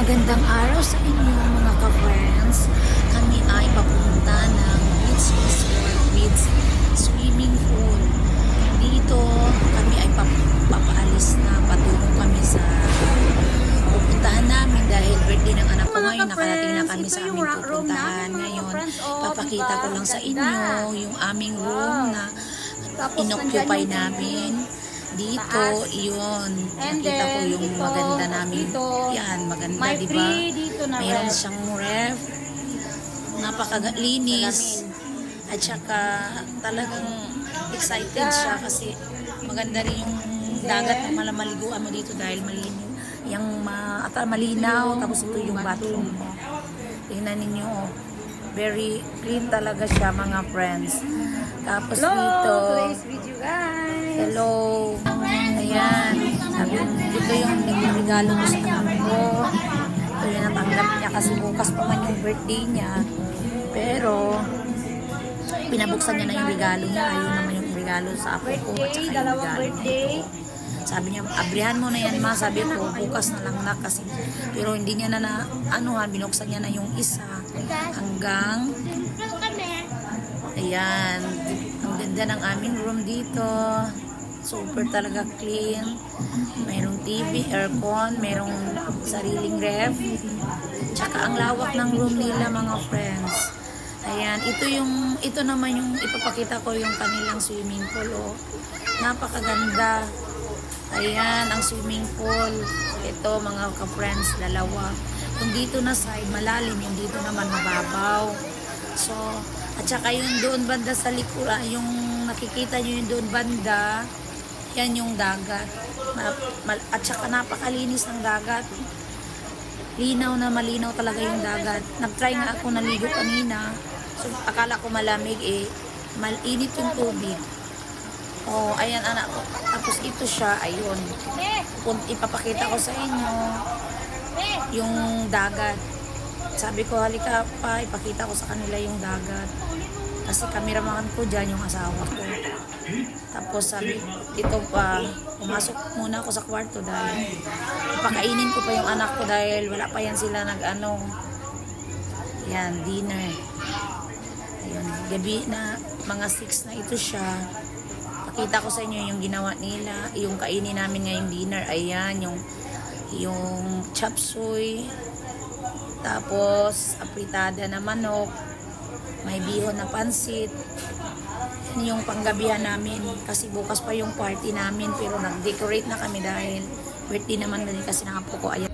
Magandang araw sa inyo mga ka-friends. Kami ay papunta ng beach resort with swimming pool. Dito kami ay papaalis na patungo kami sa pupuntahan namin dahil birthday ng anak ko ngayon. Nakarating na kami sa aming pupuntahan ngayon. Papakita ko lang sa inyo yung aming room na inoccupy namin. Dito, yun. Nakita ko yung maganda namin. Yan, maganda, di ba? Mayroon siyang ref. Napakalinis. At saka, talagang excited siya kasi maganda rin yung dagat na malamaliguan mo dito dahil malinaw. Yung malinaw, tapos ito yung bathroom mo. Tingnan ninyo, very clean talaga siya, mga friends. Tapos dito, hello. Ayan. Sabi, ito yung regalo ko sa anak ko. Ito yung natanggap niya kasi bukas pa man yung birthday niya. Pero, pinabuksan niya na yung regalo niya. Ayun naman yung regalo sa apo ko at saka yung regalo niya ito. Sabi niya, abrihan mo na yan, ma. Sabi ko, bukas na lang na kasi. Pero hindi niya na binuksan niya na yung isa hanggang ayan. Ang ganda ng aming room dito. Super talaga clean. Mayroong TV, aircon, mayroong sariling ref. Tsaka ang lawak ng room nila, mga friends. Ayan, ito naman yung ipapakita ko yung kanilang swimming pool. Oh. Napakaganda. Ayan, ang swimming pool. Ito, mga ka-friends, dalawa. Yung dito na side, malalim. Yung dito naman, mababaw. So, at saka yung doon banda sa likuran, yung nakikita nyo yung doon banda, yan yung dagat. At saka napakalinis ng dagat. Linaw na malinaw talaga yung dagat. Nag-try nga ako naligo kanina. So, akala ko malamig malinit yung tubig. Oh, ayan anak ko. Tapos ito siya, ayun. Ipapakita ko sa inyo yung dagat. Sabi ko, halika pa, ipakita ko sa kanila yung dagat. Kasi kameraman ko dyan yung asawa ko. Tapos sabi, ito pa, pumasok muna ako sa kwarto dahil ipakainin ko pa yung anak ko dahil wala pa yan sila yan, dinner. Ayun, gabi na, mga 6 na ito siya. Pakita ko sa inyo yung ginawa nila, yung kainin namin ngayong dinner. Ayan, yung chop suey. Tapos, apritada na manok. May bihon na pansit. Yan yung panggabihan namin. Kasi bukas pa yung party namin. Pero nag-decorate na kami dahil birthday naman din kasi ng apo ko. Ayan.